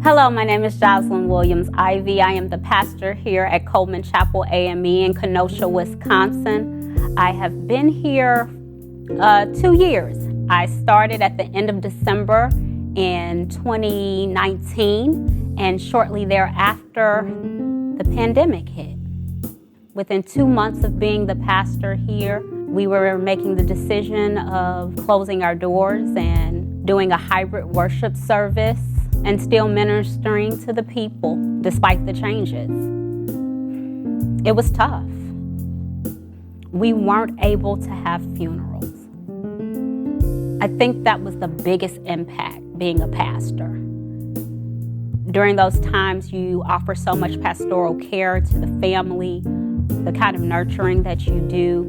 Hello, my name is Jozlynne Williams Ivy. I am the pastor here at Coleman Chapel AME in Kenosha, Wisconsin. I have been here 2 years. I started at the end of December in 2019, and shortly thereafter, the pandemic hit. Within 2 months of being the pastor here, we were making the decision of closing our doors and doing a hybrid worship service and still ministering to the people despite the changes. It was tough. We weren't able to have funerals. I think that was the biggest impact being a pastor. During those times, you offer so much pastoral care to the family, the kind of nurturing that you do,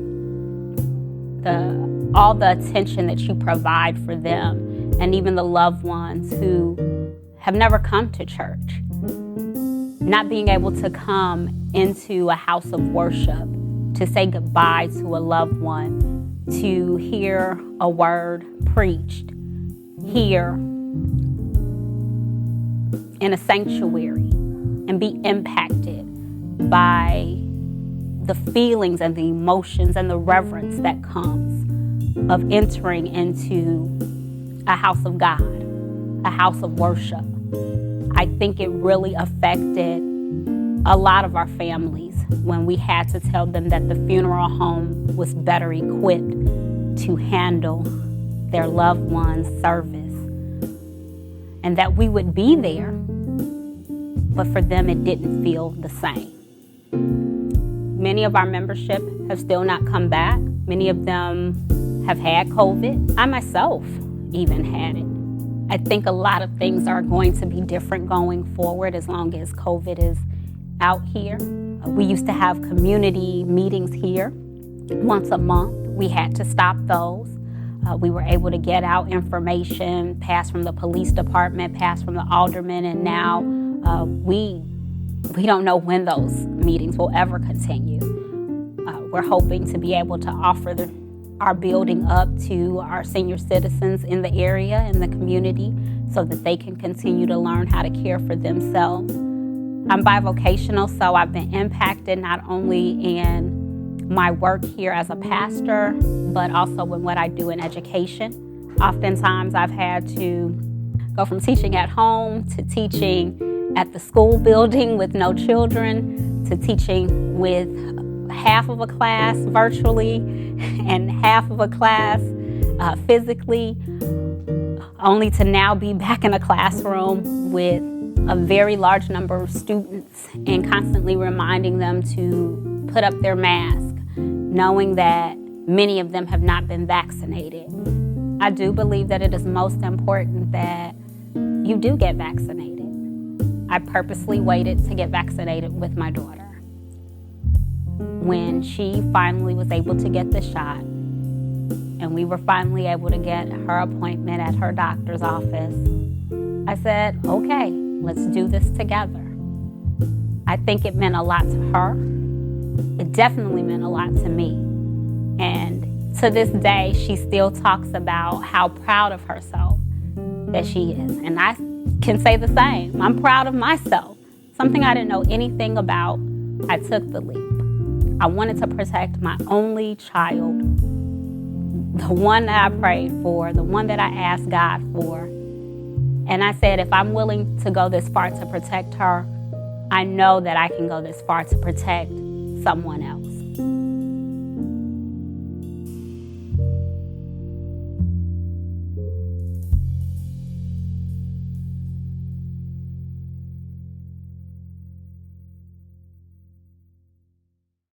all the attention that you provide for them, and even the loved ones who have never come to church. Not being able to come into a house of worship to say goodbye to a loved one, to hear a word preached here in a sanctuary and be impacted by the feelings and the emotions and the reverence that comes of entering into a house of God, a house of worship. I think it really affected a lot of our families when we had to tell them that the funeral home was better equipped to handle their loved one's service, and that we would be there, but for them it didn't feel the same. Many of our membership have still not come back. Many of them have had COVID. I myself even had it. I think a lot of things are going to be different going forward as long as COVID is out here. We used to have community meetings here once a month. We had to stop those. We were able to get out information, passed from the police department, passed from the aldermen, and now we don't know when those meetings will ever continue. We're hoping to be able to offer our building up to our senior citizens in the area, in the community, so that they can continue to learn how to care for themselves. I'm bivocational, so I've been impacted not only in my work here as a pastor, but also in what I do in education. Oftentimes I've had to go from teaching at home to teaching at the school building with no children, to teaching with half of a class virtually and half of a class physically, only to now be back in a classroom with a very large number of students and constantly reminding them to put up their mask, knowing that many of them have not been vaccinated. I do believe that it is most important that you do get vaccinated. I purposely waited to get vaccinated with my daughter. When she finally was able to get the shot, and we were finally able to get her appointment at her doctor's office, I said, okay, let's do this together. I think it meant a lot to her. It definitely meant a lot to me. And to this day, she still talks about how proud of herself that she is. And I can say the same. I'm proud of myself. Something I didn't know anything about, I took the leap. I wanted to protect my only child, the one that I prayed for, the one that I asked God for. And I said, if I'm willing to go this far to protect her, I know that I can go this far to protect someone else.